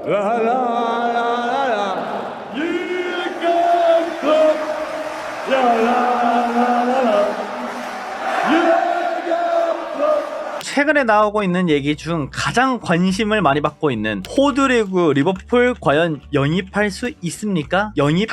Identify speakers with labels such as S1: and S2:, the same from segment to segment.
S1: 라라라라라 유럽컵 라라라라라 최근에 나오고 있는 얘기 중 가장 관심을 많이 받고 있는 호드리그 리버풀 과연 영입할 수 있습니까? 영입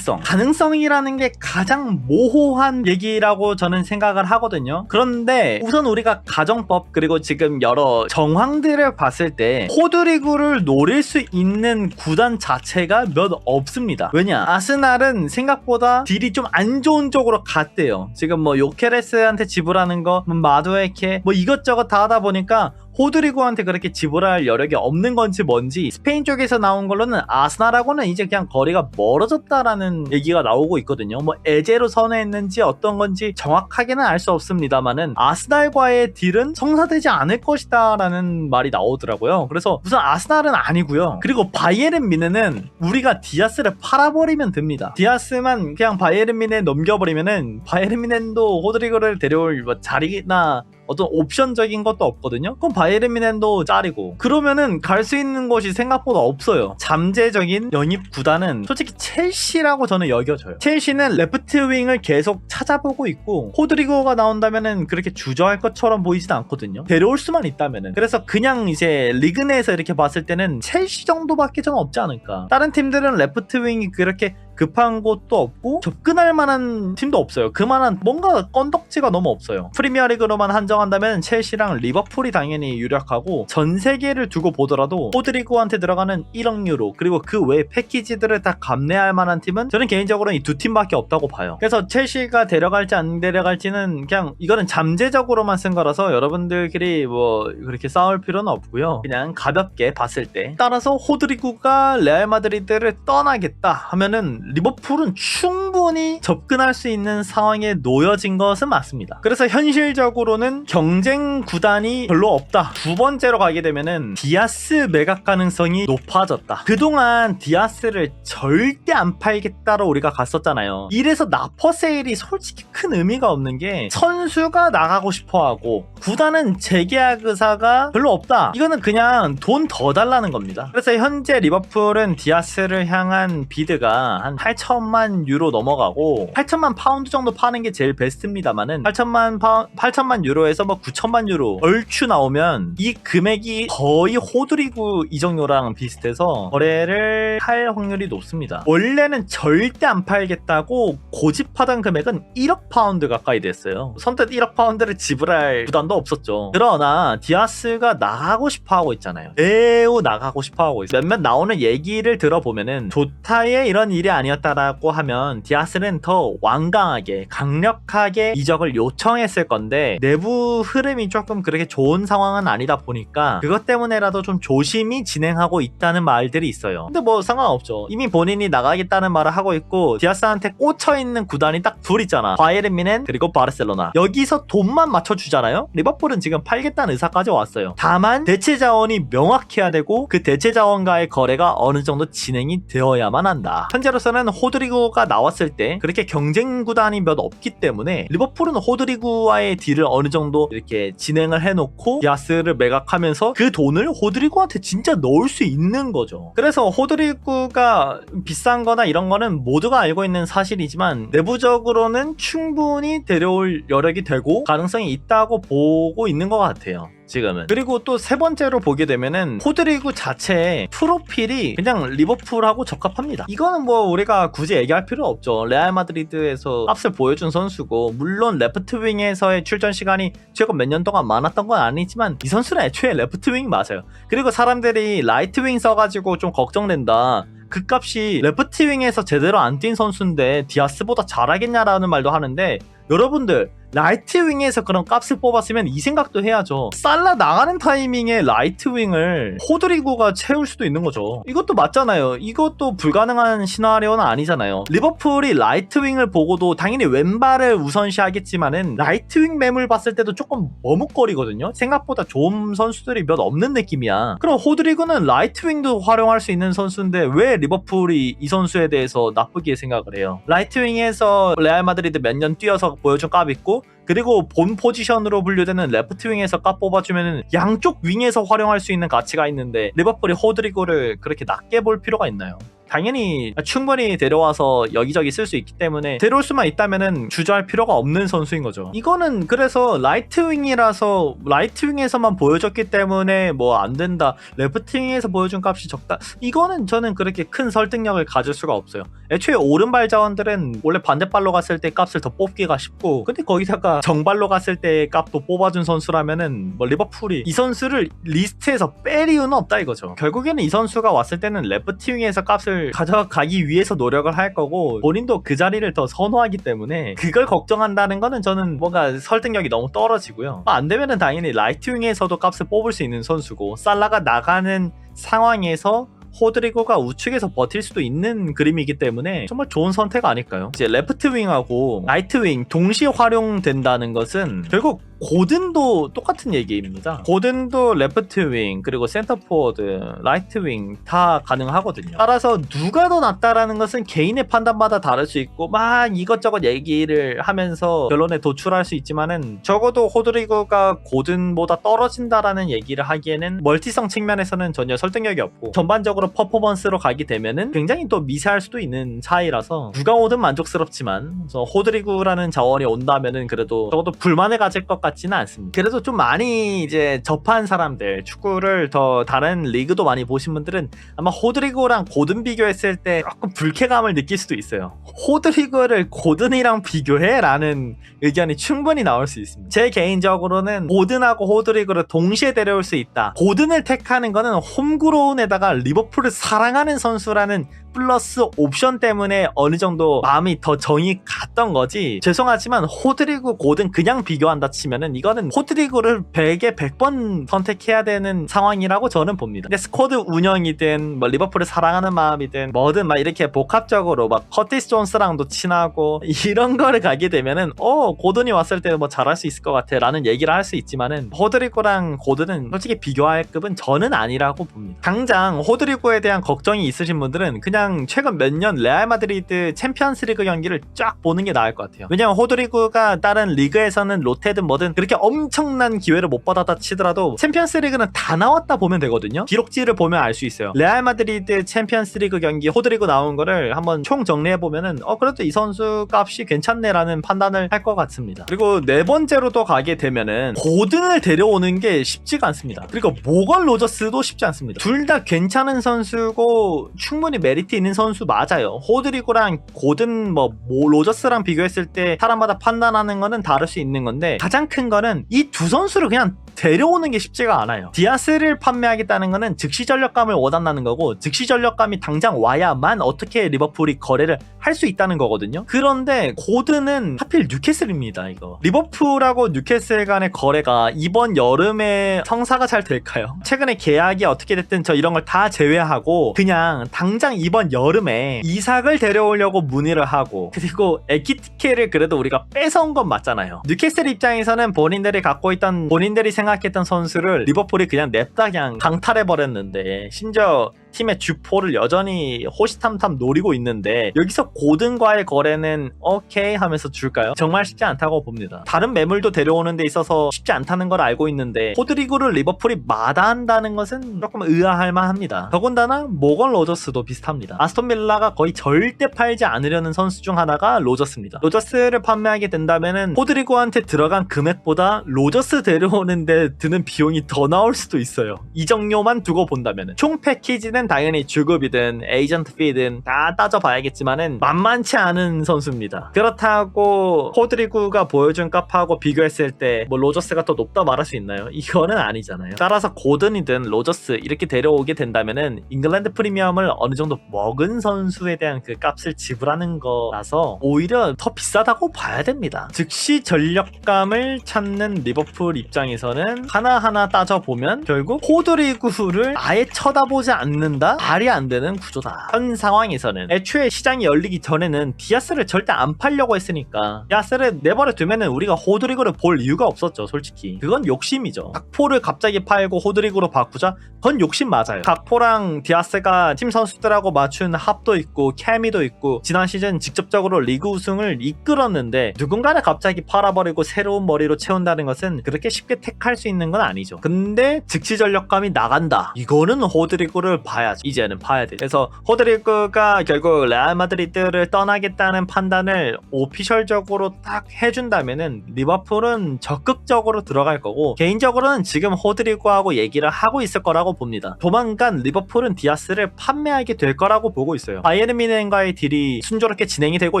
S1: 가능성이라는 게 가장 모호한 얘기라고 저는 생각을 하거든요. 그런데 우선 우리가 가정법 그리고 지금 여러 정황들을 봤을 때 호드리그를 노릴 수 있는 구단 자체가 몇 없습니다. 왜냐? 아스날은 생각보다 딜이 좀 안 좋은 쪽으로 갔대요. 지금 뭐 요케레스한테 지불하는 거, 마두에케 뭐 이것저것 다 하다 보니까 호드리고한테 그렇게 지불할 여력이 없는 건지 뭔지 스페인 쪽에서 나온 걸로는 아스날하고는 이제 그냥 거리가 멀어졌다라는 얘기가 나오고 있거든요. 뭐 애제로 선회했는지 어떤 건지 정확하게는 알 수 없습니다만은 아스날과의 딜은 성사되지 않을 것이다 라는 말이 나오더라고요. 그래서 우선 아스날은 아니고요. 그리고 바이에른 뮌헨은 우리가 디아스를 팔아버리면 됩니다. 디아스만 그냥 바이에른 뮌헨에 넘겨버리면은 바이에른 뮌헨도 호드리고를 데려올 뭐 자리나 어떤 옵션적인 것도 없거든요. 그럼 바이에른 뮌헨도 짤이고 그러면은 갈 수 있는 곳이 생각보다 없어요. 잠재적인 영입 구단은 솔직히 첼시라고 저는 여겨져요. 첼시는 레프트 윙을 계속 찾아보고 있고 호드리고가 나온다면은 그렇게 주저할 것처럼 보이진 않거든요. 데려올 수만 있다면은. 그래서 그냥 이제 리그 내에서 이렇게 봤을 때는 첼시 정도밖에 좀 없지 않을까. 다른 팀들은 레프트 윙이 그렇게 급한 곳도 없고 접근할 만한 팀도 없어요. 그만한 뭔가 건덕지가 너무 없어요. 프리미어리그로만 한정한다면 첼시랑 리버풀이 당연히 유력하고 전 세계를 두고 보더라도 호드리고한테 들어가는 1억 유로 그리고 그 외 패키지들을 다 감내할 만한 팀은 저는 개인적으로 이 두 팀밖에 없다고 봐요. 그래서 첼시가 데려갈지 안 데려갈지는 그냥 이거는 잠재적으로만 쓴 거라서 여러분들끼리 뭐 그렇게 싸울 필요는 없고요. 그냥 가볍게 봤을 때 따라서 호드리고가 레알 마드리드를 떠나겠다 하면은 리버풀은 충분히 접근할 수 있는 상황에 놓여진 것은 맞습니다. 그래서 현실적으로는 경쟁 구단이 별로 없다. 두 번째로 가게 되면은 디아스 매각 가능성이 높아졌다. 그동안 디아스를 절대 안 팔겠다로 우리가 갔었잖아요. 이래서 나퍼 세일이 솔직히 큰 의미가 없는 게 선수가 나가고 싶어하고 구단은 재계약 의사가 별로 없다. 이거는 그냥 돈 더 달라는 겁니다. 그래서 현재 리버풀은 디아스를 향한 비드가 한 8천만 유로 넘어가고 8천만 파운드 정도 파는 게 제일 베스트입니다만은 8천만 유로에서 뭐 9천만 유로 얼추 나오면 이 금액이 거의 호드리고 이적료랑 비슷해서 거래를 할 확률이 높습니다. 원래는 절대 안 팔겠다고 고집하던 금액은 1억 파운드 가까이 됐어요. 선뜻 1억 파운드를 지불할 부담도 없었죠. 그러나 디아스가 나가고 싶어 하고 있잖아요. 매우 나가고 싶어 하고 있어요. 몇몇 나오는 얘기를 들어보면은 조타의 이런 일이 아니었다라고 하면 디아스는 더 완강하게 강력하게 이적을 요청했을 건데 내부 흐름이 조금 그렇게 좋은 상황은 아니다 보니까 그것 때문에라도 좀 조심히 진행하고 있다는 말들이 있어요. 근데 뭐 상관없죠. 이미 본인이 나가겠다는 말을 하고 있고 디아스한테 꽂혀있는 구단이 딱 둘 있잖아. 바이에른 뮌헨 그리고 바르셀로나. 여기서 돈만 맞춰주잖아요. 리버풀은 지금 팔겠다는 의사까지 왔어요. 다만 대체 자원이 명확해야 되고 그 대체 자원과의 거래가 어느 정도 진행이 되어야만 한다. 현재로서는 호드리고가 나왔을 때 그렇게 경쟁 구단이 몇 없기 때문에 리버풀은 호드리고와의 딜을 어느 정도 이렇게 진행을 해놓고 디아스를 매각하면서 그 돈을 호드리고한테 진짜 넣을 수 있는 거죠. 그래서 호드리고가 비싼 거나 이런 거는 모두가 알고 있는 사실이지만 내부적으로는 충분히 데려올 여력이 되고 가능성이 있다고 보고 있는 것 같아요. 지금은. 그리고 또 세 번째로 보게 되면은 호드리고 자체의 프로필이 그냥 리버풀하고 적합합니다. 이거는 뭐 우리가 굳이 얘기할 필요 없죠. 레알 마드리드에서 값을 보여준 선수고 물론 레프트 윙에서의 출전 시간이 최근 몇 년 동안 많았던 건 아니지만 이 선수는 애초에 레프트 윙 맞아요. 그리고 사람들이 라이트 윙 써가지고 좀 걱정된다. 그 값이 레프트 윙에서 제대로 안 뛴 선수인데 디아스보다 잘하겠냐라는 말도 하는데 여러분들 라이트 윙에서 그런 값을 뽑았으면 이 생각도 해야죠. 살라 나가는 타이밍에 라이트 윙을 호드리고가 채울 수도 있는 거죠. 이것도 맞잖아요. 이것도 불가능한 시나리오는 아니잖아요. 리버풀이 라이트 윙을 보고도 당연히 왼발을 우선시하겠지만은 라이트 윙 매물 봤을 때도 조금 머뭇거리거든요. 생각보다 좋은 선수들이 몇 없는 느낌이야. 그럼 호드리고는 라이트 윙도 활용할 수 있는 선수인데 왜 리버풀이 이 선수에 대해서 나쁘게 생각을 해요? 라이트 윙에서 레알 마드리드 몇 년 뛰어서 보여준 값 있고 그리고 본 포지션으로 분류되는 레프트 윙에서 값 뽑아주면 양쪽 윙에서 활용할 수 있는 가치가 있는데 리버풀이 호드리고를 그렇게 낮게 볼 필요가 있나요? 당연히 충분히 데려와서 여기저기 쓸 수 있기 때문에 데려올 수만 있다면은 주저할 필요가 없는 선수인 거죠. 이거는 그래서 라이트윙이라서 라이트윙에서만 보여줬기 때문에 뭐 안 된다, 레프트윙에서 보여준 값이 적다, 이거는 저는 그렇게 큰 설득력을 가질 수가 없어요. 애초에 오른발 자원들은 원래 반대발로 갔을 때 값을 더 뽑기가 쉽고, 근데 거기다가 정발로 갔을 때 값도 뽑아준 선수라면은 뭐 리버풀이 이 선수를 리스트에서 뺄 이유는 없다 이거죠. 결국에는 이 선수가 왔을 때는 레프트윙에서 값을 가져가기 위해서 노력을 할 거고, 본인도 그 자리를 더 선호하기 때문에 그걸 걱정한다는 거는 저는 뭔가 설득력이 너무 떨어지고요. 안 되면은 당연히 라이트윙에서도 값을 뽑을 수 있는 선수고, 살라가 나가는 상황에서 호드리고가 우측에서 버틸 수도 있는 그림이기 때문에 정말 좋은 선택 아닐까요? 이제 레프트윙하고 라이트윙 동시에 활용된다는 것은 결국 고든도 똑같은 얘기입니다. 고든도 레프트윙, 그리고 센터포워드, 라이트윙 다 가능하거든요. 따라서 누가 더 낫다라는 것은 개인의 판단마다 다를 수 있고 막 이것저것 얘기를 하면서 결론에 도출할 수 있지만은, 적어도 호드리고가 고든보다 떨어진다라는 얘기를 하기에는 멀티성 측면에서는 전혀 설득력이 없고, 전반적으로 퍼포먼스로 가게 되면은 굉장히 또 미세할 수도 있는 차이라서 누가 오든 만족스럽지만, 호드리고라는 자원이 온다면은 그래도 적어도 불만을 가질 것 같지는 않습니다. 그래도 좀 많이 이제 접한 사람들, 축구를 더 다른 리그도 많이 보신 분들은 아마 호드리고랑 고든 비교했을 때 조금 불쾌감을 느낄 수도 있어요. 호드리고를 고든이랑 비교해? 라는 의견이 충분히 나올 수 있습니다. 제 개인적으로는 고든하고 호드리고를 동시에 데려올 수 있다. 고든을 택하는 거는 홈그로운에다가 리버풀을 사랑하는 선수라는 플러스 옵션 때문에 어느 정도 마음이 더 정이 갔던 거지, 죄송하지만 호드리고 고든 그냥 비교한다 치면은 이거는 호드리고를 100에 100번 선택해야 되는 상황이라고 저는 봅니다. 근데 스쿼드 운영이든 뭐 리버풀을 사랑하는 마음이든 뭐든 막 이렇게 복합적으로 막 커티스 존스랑도 친하고 이런 거를 가게 되면은 고든이 왔을 때 뭐 잘할 수 있을 것 같아 라는 얘기를 할 수 있지만은, 호드리고랑 고든은 솔직히 비교할 급은 저는 아니라고 봅니다. 당장 호드리고에 대한 걱정이 있으신 분들은 그냥 최근 몇 년 레알 마드리드 챔피언스리그 경기를 쫙 보는 게 나을 것 같아요. 왜냐면 호드리고가 다른 리그에서는 롯데든 뭐든 그렇게 엄청난 기회를 못 받았다 치더라도 챔피언스리그는 다 나왔다 보면 되거든요. 기록지를 보면 알 수 있어요. 레알 마드리드 챔피언스리그 경기 호드리고 나온 거를 한번 총 정리해 보면은 그래도 이 선수 값이 괜찮네라는 판단을 할 것 같습니다. 그리고 네 번째로 또 가게 되면은 고든을 데려오는 게 쉽지가 않습니다. 그리고 모건 로저스도 쉽지 않습니다. 둘 다 괜찮은 선수고 충분히 메리트 있는 선수 맞아요. 호드리고랑 고든 로저스랑 비교했을 때 사람마다 판단하는 거는 다를 수 있는 건데, 가장 큰 거는 이 두 선수를 그냥 데려오는 게 쉽지가 않아요. 디아스를 판매하겠다는 거는 즉시 전력감을 원한다는 거고, 즉시 전력감이 당장 와야만 어떻게 리버풀이 거래를 할 수 있다는 거거든요. 그런데 고든은 하필 뉴캐슬입니다. 이거 리버풀하고 뉴캐슬 간의 거래가 이번 여름에 성사가 잘 될까요? 최근에 계약이 어떻게 됐든 저 이런 걸 다 제외하고 그냥 당장 이번 여름에 이삭을 데려오려고 문의를 하고, 그리고 에키티케를 그래도 우리가 뺏어온 건 맞잖아요. 뉴캐슬 입장에서는 본인들이 생각했던 선수를 리버풀이 그냥 냅다 그냥 강탈해버렸는데, 심지어 팀의 주포를 여전히 호시탐탐 노리고 있는데 여기서 고든과의 거래는 오케이 하면서 줄까요? 정말 쉽지 않다고 봅니다. 다른 매물도 데려오는 데 있어서 쉽지 않다는 걸 알고 있는데 호드리고를 리버풀이 마다한다는 것은 조금 의아할 만합니다. 더군다나 모건 로저스도 비슷합니다. 아스톤 빌라가 거의 절대 팔지 않으려는 선수 중 하나가 로저스입니다. 로저스를 판매하게 된다면은 호드리고한테 들어간 금액보다 로저스 데려오는데 드는 비용이 더 나올 수도 있어요. 이적료만 두고 본다면은. 총 패키지는 당연히 주급이든 에이전트 피든 다 따져봐야겠지만은 만만치 않은 선수입니다. 그렇다고 호드리고가 보여준 값하고 비교했을 때 뭐 로저스가 더 높다 말할 수 있나요? 이거는 아니잖아요. 따라서 고든이든 로저스 이렇게 데려오게 된다면은 잉글랜드 프리미엄을 어느 정도 먹은 선수에 대한 그 값을 지불하는 거라서 오히려 더 비싸다고 봐야 됩니다. 즉시 전력감을 찾는 리버풀 입장에서는 하나하나 따져보면 결국 호드리고를 아예 쳐다보지 않는 받는다? 말이 안 되는 구조다. 현 상황에서는 애초에 시장이 열리기 전에는 디아스를 절대 안 팔려고 했으니까 디아스를 내버려 두면은 우리가 호드리그를 볼 이유가 없었죠. 솔직히 그건 욕심이죠. 각포를 갑자기 팔고 호드리그로 바꾸자? 그건 욕심 맞아요. 각포랑 디아스가 팀 선수들하고 맞춘 합도 있고 케미도 있고 지난 시즌 직접적으로 리그 우승을 이끌었는데 누군가를 갑자기 팔아버리고 새로운 머리로 채운다는 것은 그렇게 쉽게 택할 수 있는 건 아니죠. 근데 즉시 전력감이 나간다. 이거는 호드리그를 봐야죠. 이제는 봐야 돼. 그래서 호드리그가 결국 레알 마드리드를 떠나겠다는 판단을 오피셜적으로 딱 해준다면은 리버풀은 적극적으로 들어갈 거고 개인적으로는 지금 호드리그하고 얘기를 하고 있을 거라고 봅니다. 조만간 리버풀은 디아스를 판매하게 될 거라고 보고 있어요. 바이에른 뮌헨과의 딜이 순조롭게 진행이 되고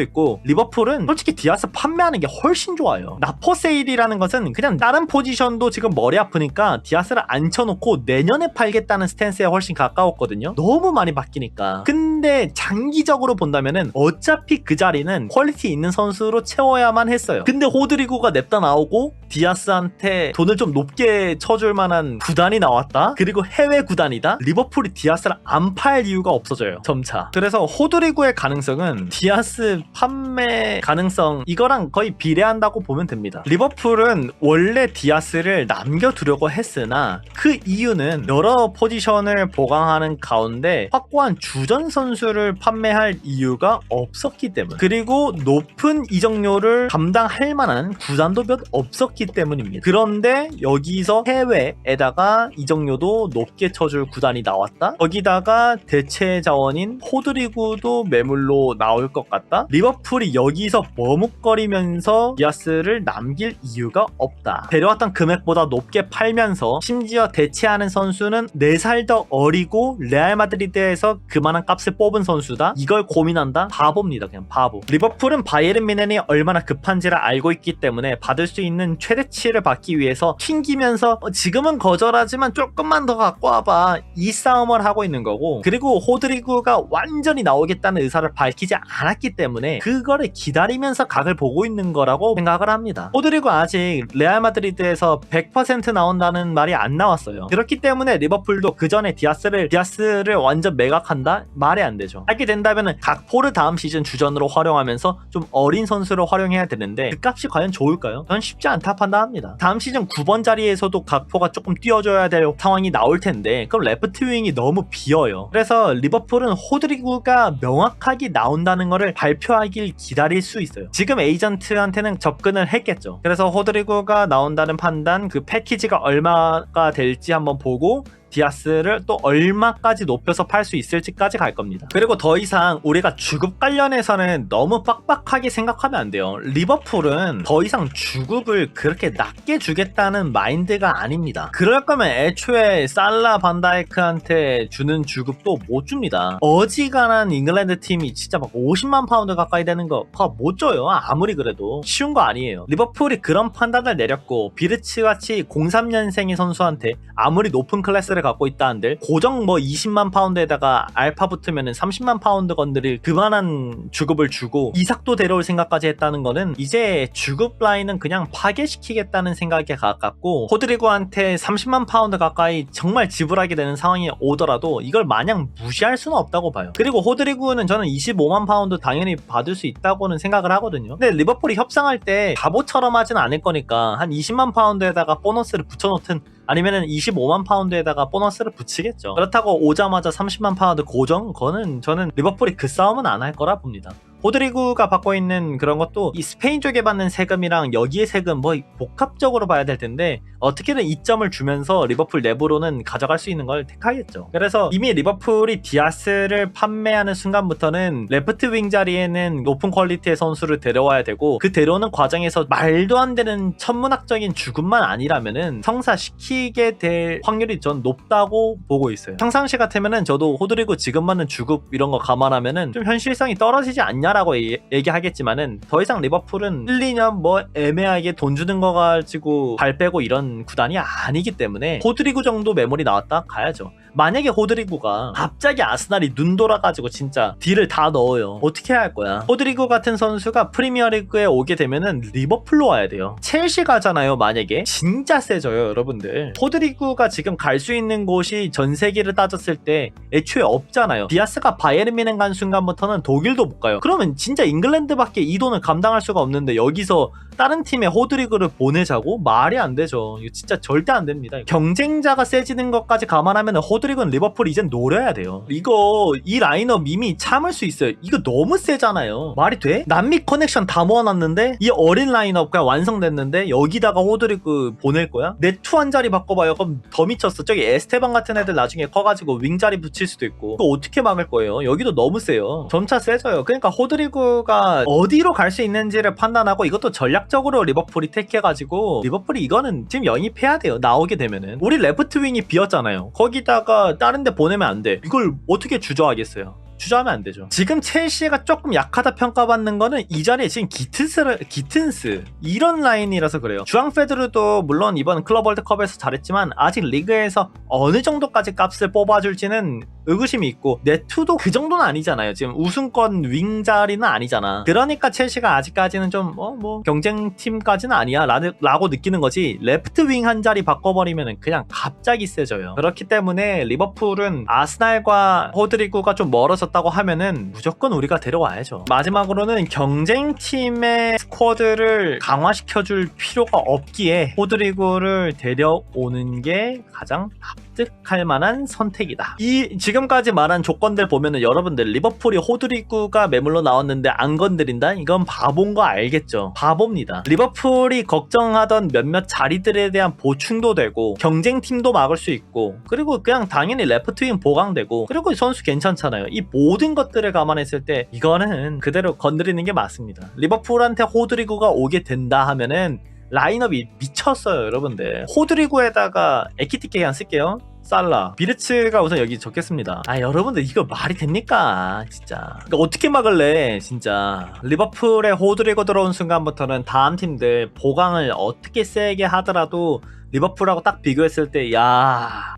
S1: 있고 리버풀은 솔직히 디아스 판매하는 게 훨씬 좋아요. 나포세일이라는 것은 그냥 다른 포지션도 지금 머리 아프니까 디아스를 앉혀놓고 내년에 팔겠다는 스탠스에 훨씬 가까웠거든요. 너무 많이 바뀌니까. 근데 장기적으로 본다면은 어차피 그 자리는 퀄리티 있는 선수로 채워야만 했어요. 근데 호드리고가 냅다 나오고 디아스한테 돈을 좀 높게 쳐줄 만한 구단이 나왔다? 그리고 해외 구단이다? 리버풀이 디아스를 안 팔 이유가 없어져요. 점차. 그래서 호드리고의 가능성은 디아스 판매 가능성 이거랑 거의 비례한다고 보면 됩니다. 리버풀은 원래 디아스를 남겨두려고 했으나 그 이유는 여러 포지션을 보강하는 가운데 확고한 주전 선수를 판매할 이유가 없었기 때문 그리고 높은 이적료를 감당할 만한 구단도 몇 없었기 때문입니다. 그런데 여기서 해외에다가 이적료도 높게 쳐줄 구단이 나왔다? 거기다가 대체 자원인 호드리구도 매물로 나올 것 같다? 리버풀이 여기서 머뭇거리면서 디아스를 남길 이유가 없다. 데려왔던 금액보다 높게 팔면서 심지어 대체하는 선수는 4살 더 어리고 레알 마드리드에서 그만한 값을 뽑은 선수다? 이걸 고민한다? 바보입니다. 그냥 바보. 리버풀은 바이에른 뮌헨이 얼마나 급한지를 알고 있기 때문에 받을 수 있는 최대치를 받기 위해서 튕기면서 지금은 거절하지만 조금만 더 갖고 와봐 이 싸움을 하고 있는 거고 그리고 호드리구가 완전히 나오겠다는 의사를 밝히지 않았기 때문에 그거를 기다리면서 각을 보고 있는 거라고 생각을 합니다. 호드리구 아직 레알 마드리드에서 100% 나온다는 말이 안 나왔어요. 그렇기 때문에 리버풀도 그 전에 디아스를 완전 매각한다? 말이 안 되죠. 하게 된다면 각포를 다음 시즌 주전으로 활용하면서 좀 어린 선수를 활용해야 되는데 그 값이 과연 좋을까요? 전 쉽지 않다 판단합니다. 다음 시즌 9번 자리에서도 각포가 조금 뛰어줘야 될 상황이 나올 텐데 그럼 레프트 윙이 너무 비어요. 그래서 리버풀은 호드리구가 명확하게 나온다는 거를 발표하길 기다릴 수 있어요. 지금 에이전트한테는 접근을 했겠죠. 그래서 호드리구가 나온다는 판단 그 패키지가 얼마가 될지 한번 보고 디아스를 또 얼마까지 높여서 팔 수 있을지까지 갈 겁니다. 그리고 더 이상 우리가 주급 관련해서는 너무 빡빡하게 생각하면 안 돼요. 리버풀은 더 이상 주급을 그렇게 낮게 주겠다는 마인드가 아닙니다. 그럴 거면 애초에 살라 반다이크한테 주는 주급도 못 줍니다. 어지간한 잉글랜드 팀이 진짜 막 50만 파운드 가까이 되는 거 못 줘요. 아무리 그래도 쉬운 거 아니에요. 리버풀이 그런 판단을 내렸고 비르츠같이 03년생의 선수한테 아무리 높은 클래스를 갖고 있다 한들 고정 뭐 20만 파운드에다가 알파 붙으면 30만 파운드 건드릴 그만한 주급을 주고 이삭도 데려올 생각까지 했다는 거는 이제 주급 라인은 그냥 파괴시키겠다는 생각에 가깝고 호드리고한테 30만 파운드 가까이 정말 지불하게 되는 상황이 오더라도 이걸 마냥 무시할 수는 없다고 봐요. 그리고 호드리고는 저는 25만 파운드 당연히 받을 수 있다고는 생각을 하거든요. 근데 리버풀이 협상할 때 바보처럼 하진 않을 거니까 한 20만 파운드에다가 보너스를 붙여놓든 아니면은 25만 파운드에다가 보너스를 붙이겠죠. 그렇다고 오자마자 30만 파운드 고정? 그거는 저는 리버풀이 그 싸움은 안 할 거라 봅니다. 호드리구가 받고 있는 그런 것도 이 스페인 쪽에 받는 세금이랑 여기의 세금 뭐 복합적으로 봐야 될 텐데 어떻게든 이점을 주면서 리버풀 내부로는 가져갈 수 있는 걸 택하겠죠. 그래서 이미 리버풀이 디아스를 판매하는 순간부터는 레프트 윙 자리에는 높은 퀄리티의 선수를 데려와야 되고 그 데려오는 과정에서 말도 안 되는 천문학적인 주급만 아니라면은 성사시키게 될 확률이 전 높다고 보고 있어요. 평상시 같으면은 저도 호드리구 지금 받는 주급 이런 거 감안하면은 좀 현실성이 떨어지지 않냐 라고 얘기하겠지만은 더 이상 리버풀은 1, 2년 뭐 애매하게 돈 주는 거 가지고 발 빼고 이런 구단이 아니기 때문에 호드리구 정도 매물이 나왔다 가야죠. 만약에 호드리구가 갑자기 아스날이 눈 돌아가지고 진짜 딜을 다 넣어요. 어떻게 해야 할 거야? 호드리구 같은 선수가 프리미어리그에 오게 되면은 리버풀로 와야 돼요. 첼시 가잖아요. 만약에 진짜 세져요, 여러분들. 호드리구가 지금 갈 수 있는 곳이 전 세계를 따졌을 때 애초에 없잖아요. 디아스가 바이에른 뮌헨 간 순간부터는 독일도 못 가요. 그러면 진짜 잉글랜드밖에 이 돈을 감당할 수가 없는데 여기서 다른 팀에 호드리구를 보내자고? 말이 안 되죠. 이거 진짜 절대 안 됩니다. 경쟁자가 세지는 것까지 감안하면 호드리구는 리버풀 이젠 노려야 돼요. 이 라인업 이미 참을 수 있어요. 이거 너무 세잖아요. 말이 돼? 남미 커넥션 다 모아놨는데 이 어린 라인업과 완성됐는데 여기다가 호드리구 보낼 거야? 네투 한 자리 바꿔봐요. 그럼 더 미쳤어. 저기 에스테방 같은 애들 나중에 커가지고 윙 자리 붙일 수도 있고 그거 어떻게 막을 거예요? 여기도 너무 세요. 점차 세져요. 그러니까 호드리구가 어디로 갈 수 있는지를 판단하고 이것도 전략적으로 리버풀이 택해가지고 리버풀이 이거는 지금 영입해야 돼요. 나오게 되면은 우리 레프트 윙이 비었잖아요. 거기다가 다른 데 보내면 안 돼. 이걸 어떻게 주저하겠어요? 주저하면 안 되죠. 지금 첼시가 조금 약하다 평가받는 거는 이 자리에 지금 기튼스 이런 라인이라서 그래요. 주앙 페드르도 물론 이번 클럽 월드컵에서 잘했지만 아직 리그에서 어느 정도까지 값을 뽑아줄지는 의구심이 있고 네투도 그 정도는 아니잖아요. 지금 우승권 윙 자리는 아니잖아. 그러니까 첼시가 아직까지는 좀 뭐 경쟁팀까지는 아니야 라고 느끼는 거지. 레프트 윙 한 자리 바꿔버리면 그냥 갑자기 세져요. 그렇기 때문에 리버풀은 아스날과 호드리구가 좀 멀어졌다고 하면은 무조건 우리가 데려와야죠. 마지막으로는 경쟁팀의 스쿼드를 강화시켜줄 필요가 없기에 호드리구를 데려오는 게 가장 납득할 만한 선택이다. 이 지금까지 말한 조건들 보면은 여러분들 리버풀이 호드리구가 매물로 나왔는데 안 건드린다? 이건 바본 거 알겠죠? 바보입니다. 리버풀이 걱정하던 몇몇 자리들에 대한 보충도 되고 경쟁팀도 막을 수 있고 그리고 그냥 당연히 레프트윙 보강되고 그리고 선수 괜찮잖아요. 이 모든 것들을 감안했을 때 이거는 그대로 건드리는 게 맞습니다. 리버풀한테 호드리구가 오게 된다 하면은 라인업이 미쳤어요, 여러분들. 호드리구에다가 에키티케 그냥 쓸게요. 살라, 비르츠가 우선 여기 적겠습니다. 여러분들 이거 말이 됩니까? 진짜. 그러니까 어떻게 막을래? 진짜. 리버풀에 호드리구 들어온 순간부터는 다음 팀들 보강을 어떻게 세게 하더라도 리버풀하고 딱 비교했을 때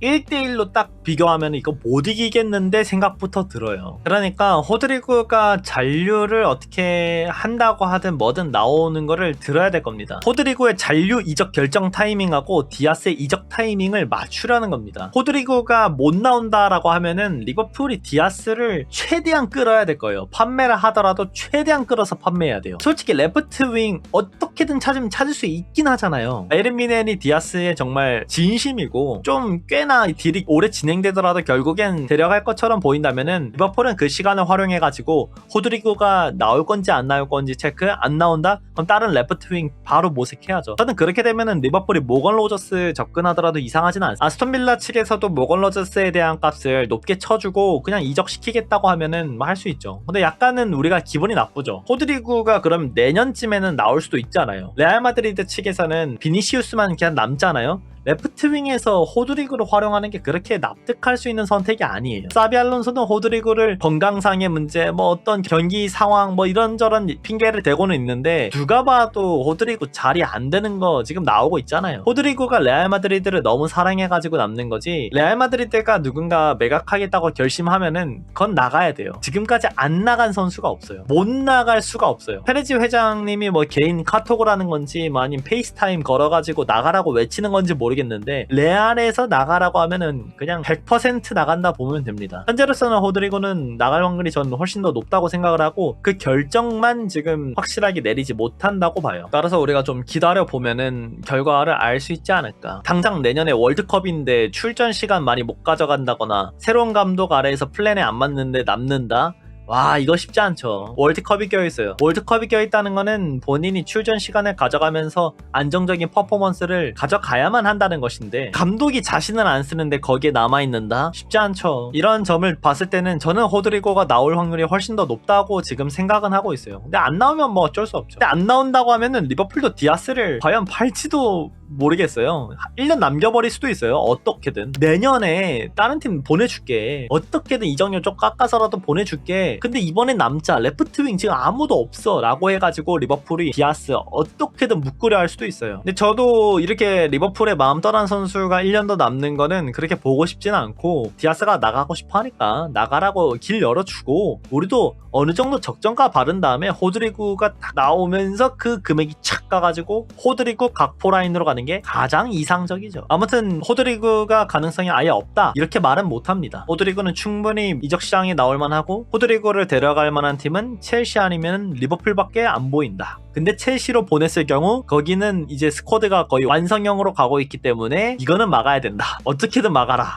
S1: 1대1로 딱 비교하면 이거 못 이기겠는데 생각부터 들어요. 그러니까 호드리구가 잔류를 어떻게 한다고 하든 뭐든 나오는 거를 들어야 될 겁니다. 호드리구의 잔류 이적 결정 타이밍하고 디아스의 이적 타이밍을 맞추려는 겁니다. 호드리구가 못 나온다라고 하면은 리버풀이 디아스를 최대한 끌어야 될 거예요. 판매를 하더라도 최대한 끌어서 판매해야 돼요. 솔직히 레프트 윙 어떻게든 찾을 수 있긴 하잖아요. 바이에른 뮌헨이 디아스의 정말 진심이고 좀 꽤나 딜이 오래 진행되더라도 결국엔 데려갈 것처럼 보인다면은 리버풀은 그 시간을 활용해가지고 호드리구가 나올 건지 안 나올 건지 체크. 안 나온다? 그럼 다른 레프트 윙 바로 모색해야죠. 저는 그렇게 되면은 리버풀이 모건 로저스 접근하더라도 이상하지는 않습니다. 아스톤 빌라 측에서도 모건 로저스에 대한 값을 높게 쳐주고 그냥 이적시키겠다고 하면은 할 수 있죠. 근데 약간은 우리가 기분이 나쁘죠. 호드리구가 그럼 내년쯤에는 나올 수도 있잖아요. 레알 마드리드 측에서는 비니시우스만 그냥 남잖아요. 레프트 윙에서 호드리구를 활용하는 게 그렇게 납득할 수 있는 선택이 아니에요. 사비 알론소는 호드리구를 건강상의 문제, 뭐 어떤 경기 상황, 뭐 이런저런 핑계를 대고는 있는데 누가 봐도 호드리구 자리 안 되는 거 지금 나오고 있잖아요. 호드리구가 레알 마드리드를 너무 사랑해가지고 남는 거지 레알 마드리드가 누군가 매각하겠다고 결심하면은 그건 나가야 돼요. 지금까지 안 나간 선수가 없어요. 못 나갈 수가 없어요. 페레지 회장님이 뭐 개인 카톡을 하는 건지 뭐 아니면 페이스타임 걸어가지고 나가라고 외치는 건지 모르겠는데 레알에서 나가라고 하면은 그냥 100% 나간다 보면 됩니다. 현재로서는 호드리구는 나갈 확률이 저는 훨씬 더 높다고 생각을 하고 그 결정만 지금 확실하게 내리지 못한다고 봐요. 따라서 우리가 좀 기다려 보면은 결과를 알 수 있지 않을까. 당장 내년에 월드컵인데 출전 시간 많이 못 가져간다거나 새로운 감독 아래에서 플랜에 안 맞는데 남는다? 와, 이거 쉽지 않죠. 월드컵이 껴있어요. 월드컵이 껴있다는 거는 본인이 출전 시간을 가져가면서 안정적인 퍼포먼스를 가져가야만 한다는 것인데 감독이 자신을 안 쓰는데 거기에 남아있는다? 쉽지 않죠. 이런 점을 봤을 때는 저는 호드리고가 나올 확률이 훨씬 더 높다고 지금 생각은 하고 있어요. 근데 안 나오면 뭐 어쩔 수 없죠. 근데 안 나온다고 하면은 리버풀도 디아스를 과연 팔지도 모르겠어요. 1년 남겨버릴 수도 있어요. 어떻게든 내년에 다른 팀 보내줄게. 어떻게든 이적료 좀 깎아서라도 보내줄게. 근데 이번엔 남자 레프트윙 지금 아무도 없어 라고 해가지고 리버풀이 디아스 어떻게든 묶으려 할 수도 있어요. 근데 저도 이렇게 리버풀에 마음 떠난 선수가 1년 더 남는 거는 그렇게 보고 싶지는 않고, 디아스가 나가고 싶어 하니까 나가라고 길 열어주고, 우리도 어느 정도 적정가 바른 다음에 호드리구가 딱 나오면서 그 금액이 착 가가지고 호드리구 각포 라인으로 가는 게 가장 이상적이죠. 아무튼 호드리구가 가능성이 아예 없다 이렇게 말은 못합니다. 호드리구는 충분히 이적 시장에 나올 만하고, 호드리구를 데려갈 만한 팀은 첼시 아니면 리버풀밖에 안 보인다. 근데 첼시로 보냈을 경우 거기는 이제 스쿼드가 거의 완성형으로 가고 있기 때문에 이거는 막아야 된다. 어떻게든 막아라.